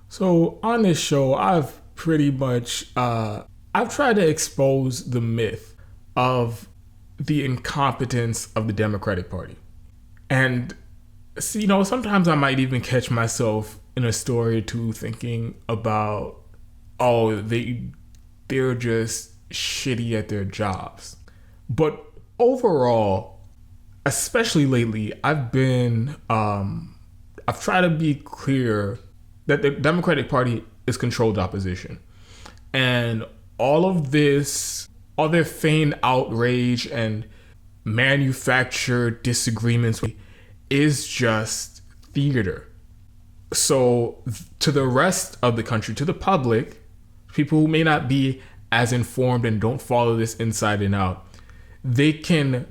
So on this show, I've pretty much I've tried to expose the myth of the incompetence of the Democratic Party, and sometimes I might even catch myself in a story or two thinking about, oh, they're just shitty at their jobs, but overall, especially lately, I've tried to be clear that the Democratic Party is controlled opposition. And all their feigned outrage and manufactured disagreements is just theater. So to the rest of the country, to the public, people who may not be as informed and don't follow this inside and out, they can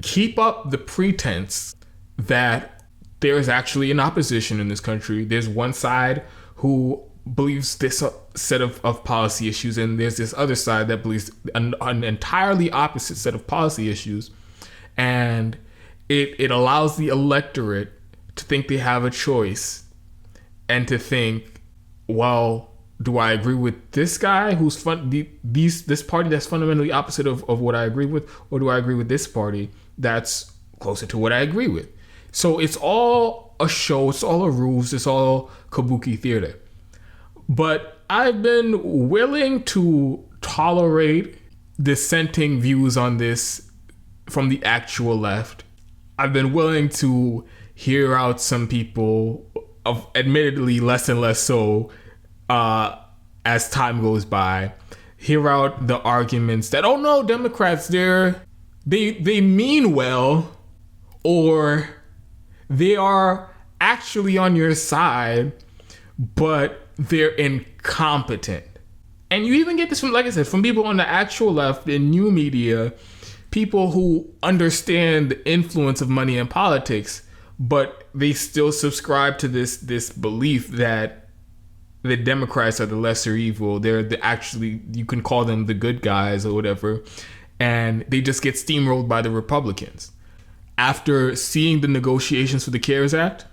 keep up the pretense that there's actually an opposition in this country. There's one side who believes this set of policy issues, and there's this other side that believes an entirely opposite set of policy issues. And it allows the electorate to think they have a choice and to think, well, do I agree with this guy who's this party that's fundamentally opposite of what I agree with, or do I agree with this party that's closer to what I agree with? So it's all a show, it's all a ruse, it's all kabuki theater. But I've been willing to tolerate dissenting views on this from the actual left. I've been willing to hear out some people, admittedly less and less so as time goes by, hear out the arguments that, oh no, Democrats, they mean well, or they are actually on your side, but they're incompetent. And you even get this from, like I said, from people on the actual left in new media, people who understand the influence of money in politics, but they still subscribe to this belief that the Democrats are the lesser evil. Actually, you can call them the good guys or whatever, and they just get steamrolled by the Republicans. After seeing the negotiations for the CARES Act,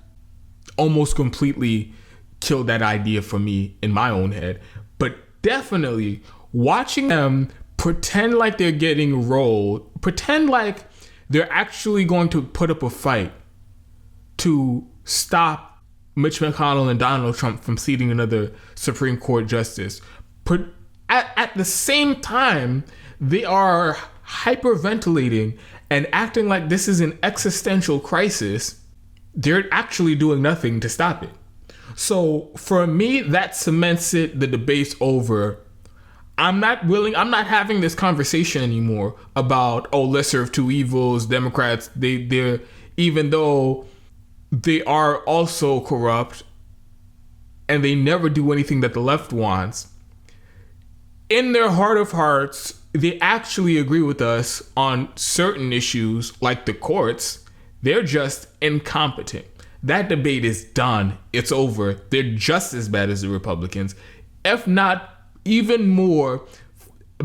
almost completely killed that idea for me in my own head. But definitely watching them pretend like they're getting rolled, pretend like they're actually going to put up a fight to stop Mitch McConnell and Donald Trump from seating another Supreme Court justice. At the same time, they are hyperventilating and acting like this is an existential crisis. They're actually doing nothing to stop it. So for me, that cements it. The debate's over. I'm not having this conversation anymore about, oh, lesser of two evils, Democrats, they're, even though they are also corrupt and they never do anything that the left wants, in their heart of hearts, they actually agree with us on certain issues like the courts. They're just incompetent. That debate is done. It's over. They're just as bad as the Republicans, if not even more,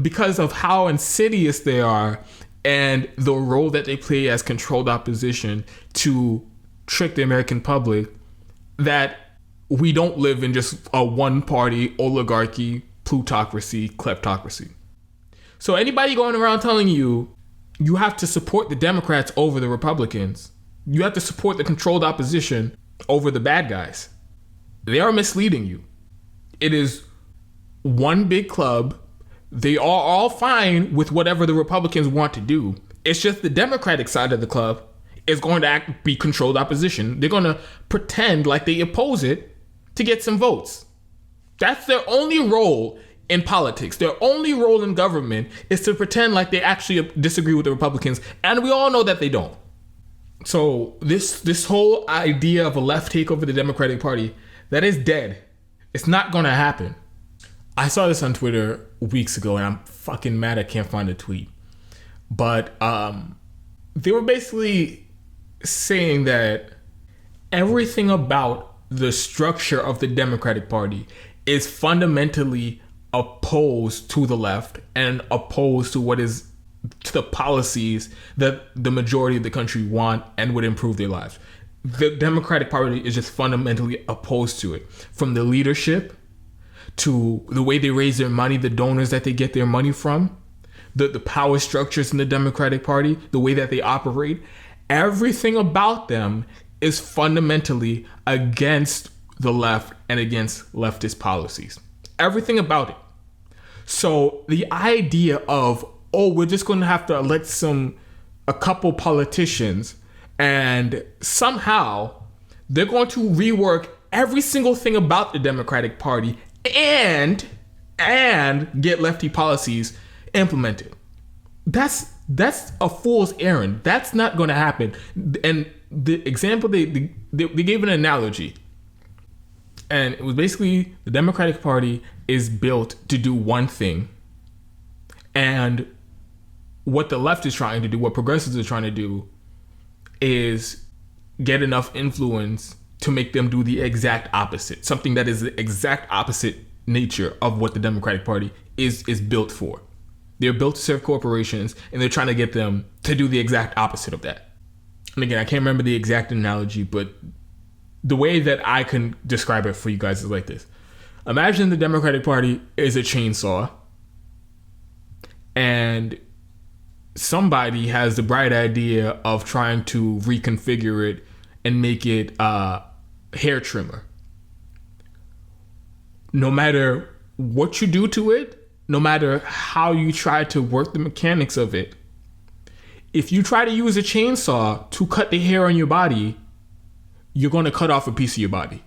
because of how insidious they are and the role that they play as controlled opposition to trick the American public that we don't live in just a one-party oligarchy, plutocracy, kleptocracy. So anybody going around telling you have to support the Democrats over the Republicans, you have to support the controlled opposition over the bad guys, they are misleading you. It is one big club. They are all fine with whatever the Republicans want to do. It's just the Democratic side of the club is going to be controlled opposition. They're going to pretend like they oppose it to get some votes. That's their only role in politics. Their only role in government is to pretend like they actually disagree with the Republicans, and we all know that they don't. So this whole idea of a left take over the Democratic Party, that is dead. It's not going to happen. I saw this on Twitter weeks ago, and I'm fucking mad I can't find a tweet. But they were basically saying that everything about the structure of the Democratic Party is fundamentally opposed to the left and opposed to to the policies that the majority of the country want and would improve their lives. the Democratic Party is just fundamentally opposed to it. From the leadership to the way they raise their money, the donors that they get their money from, the power structures in the Democratic Party, the way that they operate, everything about them is fundamentally against the left and against leftist policies. Everything about it. So the idea of, oh, we're just going to have to elect a couple politicians and somehow they're going to rework every single thing about the Democratic Party and get lefty policies implemented. That's a fool's errand. That's not going to happen. And the example they gave an analogy, and it was basically the Democratic Party is built to do one thing, and what the left is trying to do, what progressives are trying to do, is get enough influence to make them do the exact opposite, something that is the exact opposite nature of what the Democratic Party is built for. They're built to serve corporations, and they're trying to get them to do the exact opposite of that. And again, I can't remember the exact analogy, but the way that I can describe it for you guys is like this. Imagine the Democratic Party is a chainsaw, and somebody has the bright idea of trying to reconfigure it and make it a hair trimmer. No matter what you do to it, no matter how you try to work the mechanics of it, if you try to use a chainsaw to cut the hair on your body, you're going to cut off a piece of your body.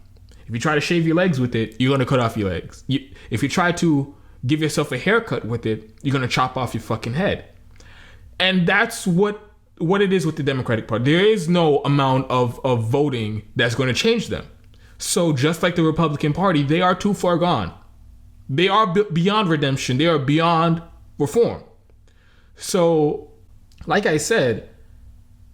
If you try to shave your legs with it, you're going to cut off your legs. If you try to give yourself a haircut with it, you're going to chop off your fucking head. And that's what it is with the Democratic Party. There is no amount of voting that's going to change them. So just like the Republican Party, they are too far gone. They are beyond redemption. They are beyond reform. So, like I said,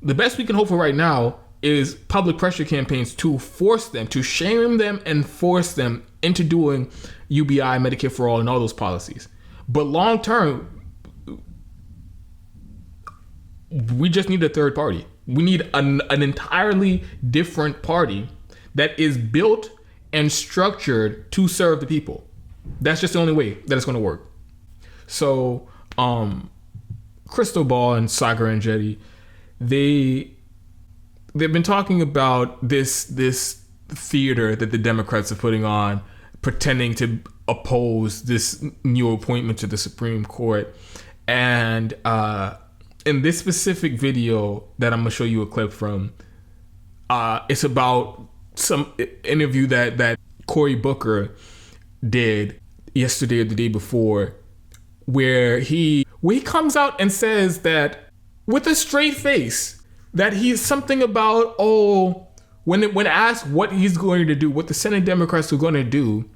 the best we can hope for right now is public pressure campaigns to force them, to shame them and force them into doing UBI, Medicare for All, and all those policies. But long term, we just need a third party. We need an entirely different party that is built and structured to serve the people. That's just the only way that it's going to work. So, Krystal Ball and Sagar and Jetty, they've been talking about this theater that the Democrats are putting on, pretending to oppose this new appointment to the Supreme Court. And in this specific video that I'm gonna show you a clip from, it's about some interview that Cory Booker did yesterday or the day before, where he comes out and says that with a straight face that he's something about, when asked what he's going to do, what the Senate Democrats are going to do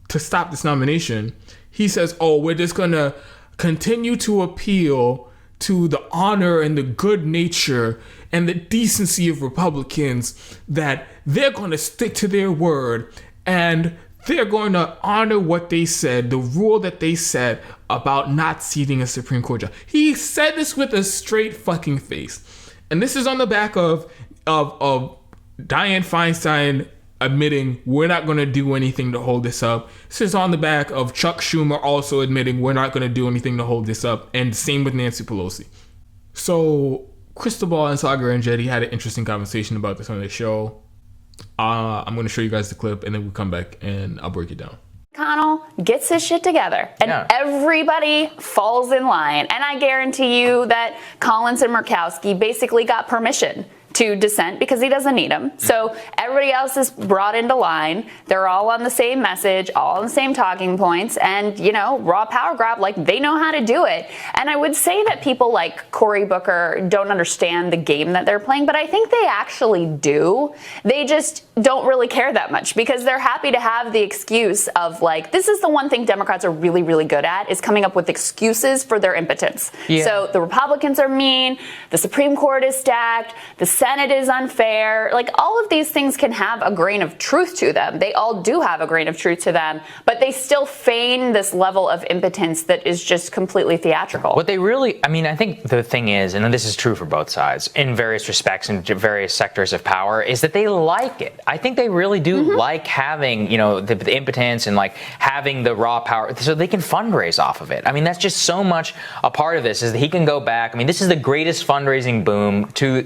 to stop this nomination, he says, we're just going to continue to appeal to the honor and the good nature and the decency of Republicans, that they're going to stick to their word and they're going to honor what they said, the rule that they said about not seating a Supreme Court judge. He said this with a straight fucking face. And this is on the back of Dianne Feinstein admitting we're not going to do anything to hold this up. This is on the back of Chuck Schumer also admitting we're not going to do anything to hold this up. And same with Nancy Pelosi. So Krystal Ball and Sagar and Jetty had an interesting conversation about this on their show. I'm going to show you guys the clip and then we'll come back and I'll break it down. McConnell gets his shit together and everybody falls in line. And I guarantee you that Collins and Murkowski basically got permission to dissent because he doesn't need them. So everybody else is brought into line. They're all on the same message, all on the same talking points, and, raw power grab, like they know how to do it. And I would say that people like Cory Booker don't understand the game that they're playing, but I think they actually do. They just don't really care that much because they're happy to have the excuse of this is the one thing Democrats are really, really good at, is coming up with excuses for their impotence. Yeah. So the Republicans are mean, the Supreme Court is stacked, the Senate Senate is unfair. Like, all of these things can have a grain of truth to them. They all do have a grain of truth to them, but they still feign this level of impotence that is just completely theatrical. What they really, I mean, I think the thing is, and this is true for both sides in various respects and various sectors of power, is that they like it. I think they really do like having, you know, the impotence and like having the raw power so they can fundraise off of it. I mean, that's just so much a part of this, is that he can go back. I mean, this is the greatest fundraising boon to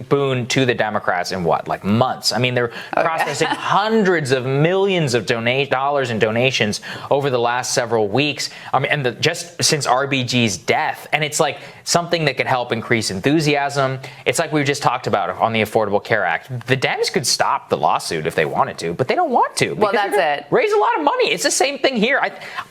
the Democrats in what, like months. I mean, they're processing hundreds of millions of dollars in donations over the last several weeks. I mean, and just since RBG's death, and it's like something that could help increase enthusiasm. It's like we just talked about on the Affordable Care Act. The Dems could stop the lawsuit if they wanted to, but they don't want to. Well, that's it. Raise a lot of money. It's the same thing here.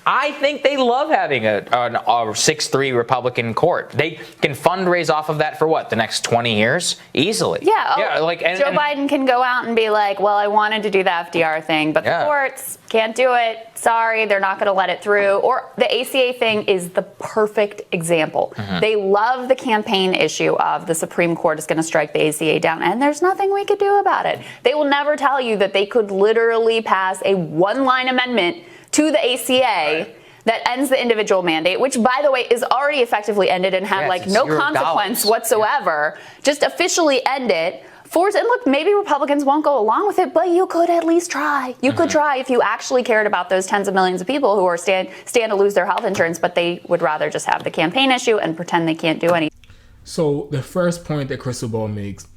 I think they love having a 6-3 Republican court. They can fundraise off of that for what, the next 20 years? Easily. Yeah. Joe Biden can go out and be like, well, I wanted to do the FDR thing, but the courts can't do it. Sorry, they're not going to let it through. Or the ACA thing is the perfect example. They love the campaign issue of the Supreme Court is going to strike the ACA down, and there's nothing we could do about it. They will never tell you that they could literally pass a one-line amendment to the ACA that ends the individual mandate, which, by the way, is already effectively ended and had no consequence whatsoever. Just officially end it. And look, maybe Republicans won't go along with it, but you could at least try. You could try if you actually cared about those tens of millions of people who are stand to lose their health insurance, but they would rather just have the campaign issue and pretend they can't do anything. So the first point that Krystal makes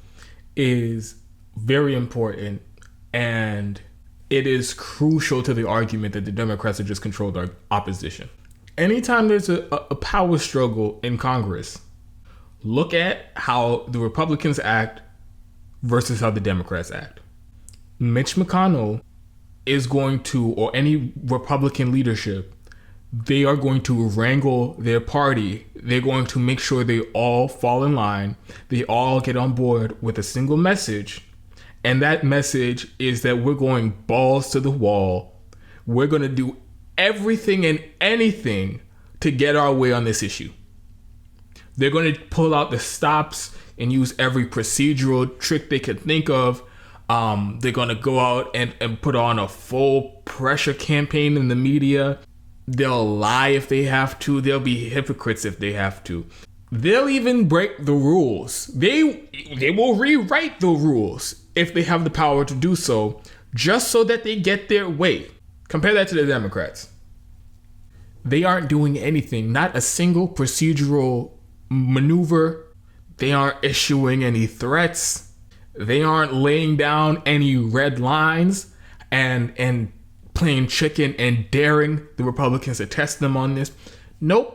is very important, and it is crucial to the argument that the Democrats have just controlled our opposition. Anytime there's a power struggle in Congress, look at how the Republicans act versus how the Democrats act. Mitch McConnell is going to, or any Republican leadership, they are going to wrangle their party. They're going to make sure they all fall in line. They all get on board with a single message. And that message is that we're going balls to the wall. We're going to do everything and anything to get our way on this issue. They're going to pull out the stops and use every procedural trick they could think of. They're going to go out and put on a full pressure campaign in the media. They'll lie if they have to. They'll be hypocrites if they have to. They'll even break the rules. They will rewrite the rules if they have the power to do so, just so that they get their way. Compare that to the Democrats. They aren't doing anything, not a single procedural maneuver. They aren't issuing any threats. They aren't laying down any red lines and playing chicken and daring the Republicans to test them on this. Nope.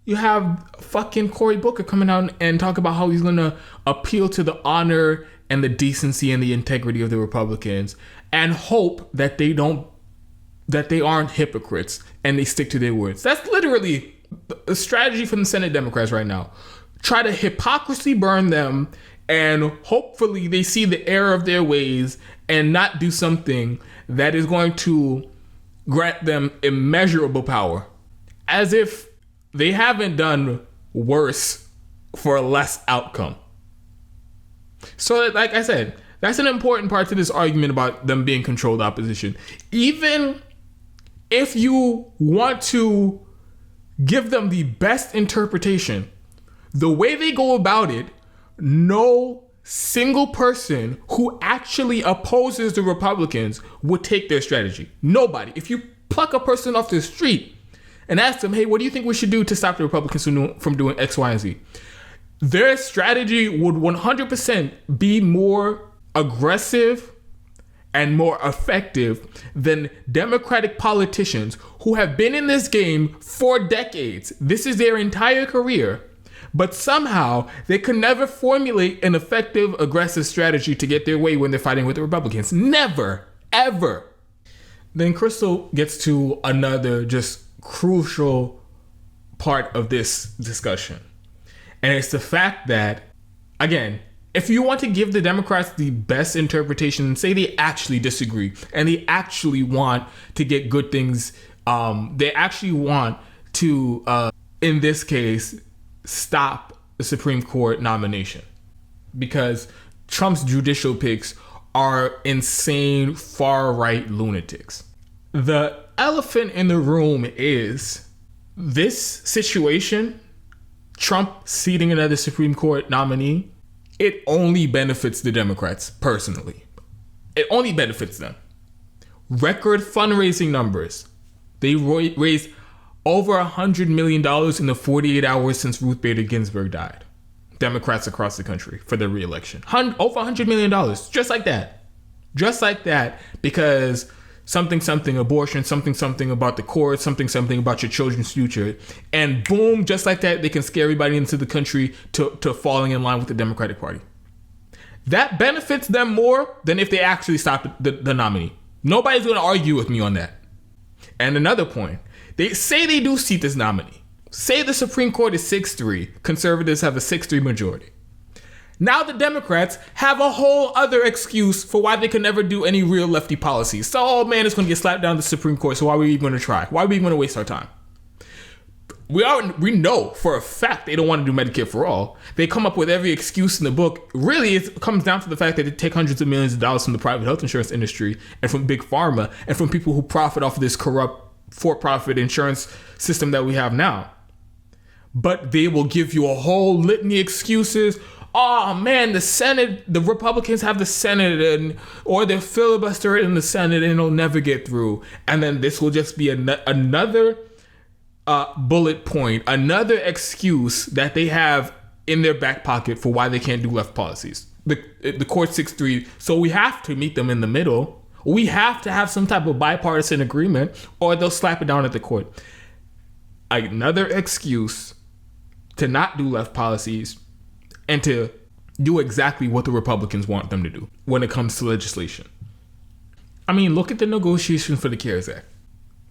You have fucking Cory Booker coming out and talk about how he's going to appeal to the honor and the decency and the integrity of the Republicans and hope that they aren't hypocrites and they stick to their words. That's literally the strategy from the Senate Democrats right now. Try to hypocrisy burn them, and hopefully they see the error of their ways and not do something that is going to grant them immeasurable power, as if they haven't done worse for a less outcome. So, like I said, that's an important part to this argument about them being controlled opposition. Even if you want to give them the best interpretation, the way they go about it, no single person who actually opposes the Republicans would take their strategy. Nobody. If you pluck a person off the street and ask them, hey, what do you think we should do to stop the Republicans from doing X, Y, and Z? Their strategy would 100% be more aggressive and more effective than Democratic politicians who have been in this game for decades. This is their entire career. But somehow they could never formulate an effective, aggressive strategy to get their way when they're fighting with the Republicans. Never, ever. Then Krystal gets to another just crucial part of this discussion. And it's the fact that, again, if you want to give the Democrats the best interpretation and say they actually disagree and they actually want to get good things, they actually want to, in this case, stop the Supreme Court nomination. Because Trump's judicial picks are insane far-right lunatics. The elephant in the room is this situation, Trump seating another Supreme Court nominee, it only benefits the Democrats personally. It only benefits them. Record fundraising numbers. They raised over $100 million in the 48 hours since Ruth Bader Ginsburg died. Democrats across the country for their re-election. Over $100 million. Just like that. Just like that. Because something abortion, something about the court, something about your children's future. And boom, just like that, they can scare everybody into the country to falling in line with the Democratic Party. That benefits them more than if they actually stop the nominee. Nobody's going to argue with me on that. And another point, they say they do seat this nominee. Say the Supreme Court is 6-3. Conservatives have a 6-3 majority. Now the Democrats have a whole other excuse for why they can never do any real lefty policies. So, oh man, it's going to get slapped down the Supreme Court, so why are we even going to try? Why are we even going to waste our time? We know for a fact they don't want to do Medicare for all. They come up with every excuse in the book. Really, it comes down to the fact that they take hundreds of millions of dollars from the private health insurance industry and from big pharma and from people who profit off of this corrupt for-profit insurance system that we have now. But they will give you a whole litany of excuses. Oh man, the Senate, the Republicans have the Senate, or they're filibuster in the Senate and it'll never get through. And then this will just be another bullet point, another excuse that they have in their back pocket for why they can't do left policies. The court 6-3, so we have to meet them in the middle. We have to have some type of bipartisan agreement or they'll slap it down at the court. Another excuse to not do left policies and to do exactly what the Republicans want them to do when it comes to legislation. I mean, look at the negotiation for the CARES Act.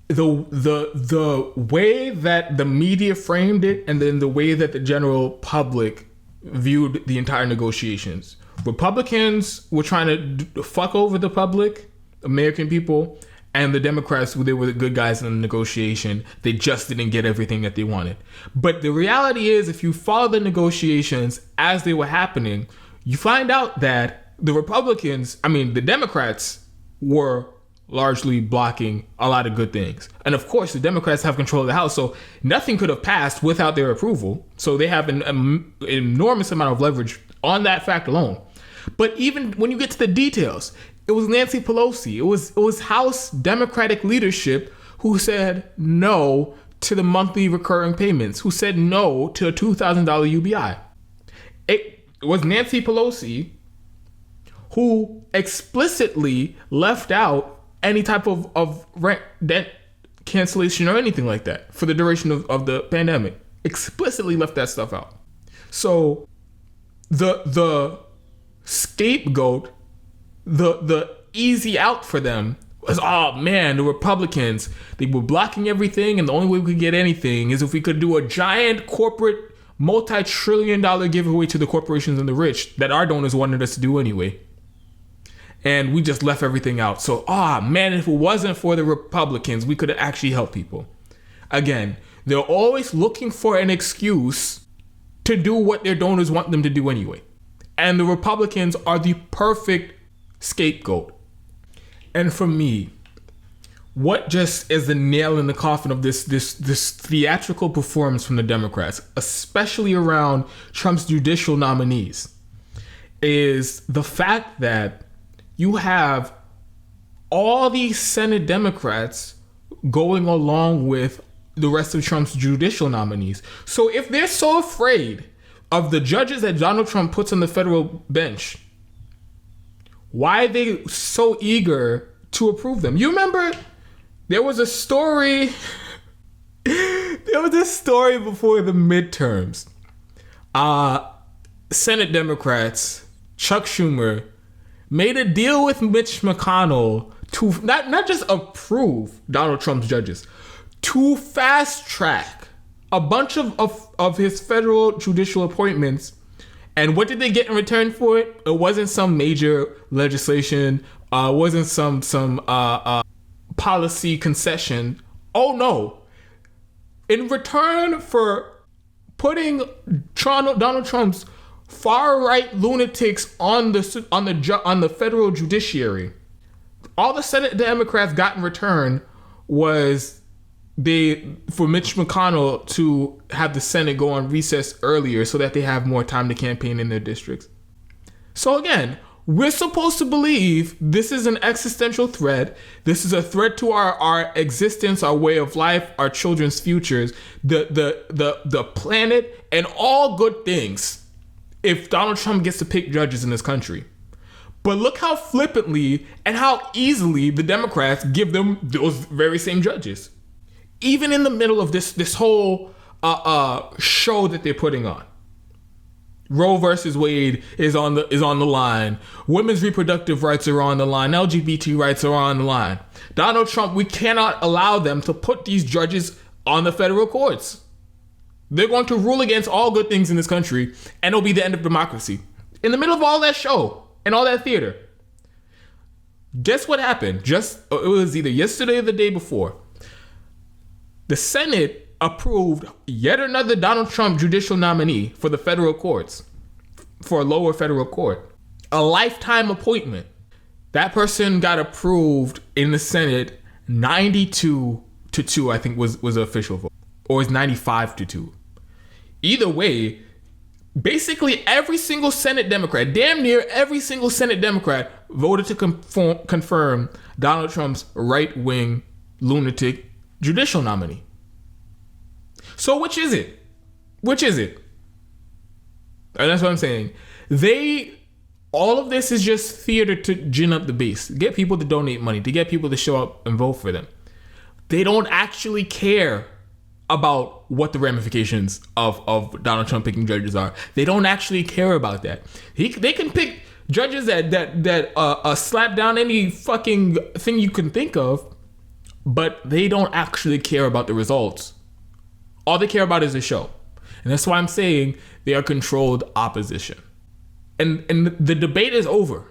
The way that the media framed it and then the way that the general public viewed the entire negotiations. Republicans were trying to fuck over the public, American people, and the Democrats, they were the good guys in the negotiation. They just didn't get everything that they wanted. But the reality is, if you follow the negotiations as they were happening, you find out that the Democrats were largely blocking a lot of good things. And of course, the Democrats have control of the House, so nothing could have passed without their approval. So they have an enormous amount of leverage on that fact alone. But even when you get to the details, it was Nancy Pelosi. It was House Democratic leadership who said no to the monthly recurring payments, who said no to a $2,000 UBI. It was Nancy Pelosi who explicitly left out any type of rent debt cancellation or anything like that for the duration of the pandemic. Explicitly left that stuff out. So the scapegoat, the easy out for them was, oh man, the Republicans, they were blocking everything, and the only way we could get anything is if we could do a giant corporate multi-trillion-dollar giveaway to the corporations and the rich that our donors wanted us to do anyway. And we just left everything out. So, man, if it wasn't for the Republicans, we could have actually helped people. Again, they're always looking for an excuse to do what their donors want them to do anyway. And the Republicans are the perfect scapegoat. And for me, what just is the nail in the coffin of this theatrical performance from the Democrats, especially around Trump's judicial nominees, is the fact that you have all these Senate Democrats going along with the rest of Trump's judicial nominees. So if they're so afraid of the judges that Donald Trump puts on the federal bench, why are they so eager to approve them? You remember there was a story before the midterms. Senate Democrats, Chuck Schumer, made a deal with Mitch McConnell to not just approve Donald Trump's judges, to fast track a bunch of his federal judicial appointments. And what did they get in return for it? It wasn't some major legislation, wasn't some policy concession. Oh no. In return for putting Donald Trump's far right lunatics on the federal judiciary. All the Senate Democrats got in return was for Mitch McConnell to have the Senate go on recess earlier so that they have more time to campaign in their districts. So again, we're supposed to believe this is an existential threat. This is a threat to our existence, our way of life, our children's futures, the planet, and all good things if Donald Trump gets to pick judges in this country. But look how flippantly and how easily the Democrats give them those very same judges. Even in the middle of this whole show that they're putting on. Roe versus Wade is on the line. Women's reproductive rights are on the line. LGBT rights are on the line. Donald Trump, we cannot allow them to put these judges on the federal courts. They're going to rule against all good things in this country, and it'll be the end of democracy. In the middle of all that show and all that theater, guess what happened? It was either yesterday or the day before. The Senate approved yet another Donald Trump judicial nominee for the federal courts, for a lower federal court. A lifetime appointment. That person got approved in the Senate 92-2, I think was the official vote. Or is 95-2. Either way, basically every single Senate Democrat, damn near every single Senate Democrat voted to confirm Donald Trump's right-wing lunatic judicial nominee. So which is it? Which is it? And that's what I'm saying. All of this is just theater to gin up the base, to get people to donate money, to get people to show up and vote for them. They don't actually care about what the ramifications of Donald Trump picking judges are. They don't actually care about that. They can pick judges that slap down any fucking thing you can think of, but they don't actually care about the results. All they care about is the show. And that's why I'm saying they are controlled opposition. And the debate is over.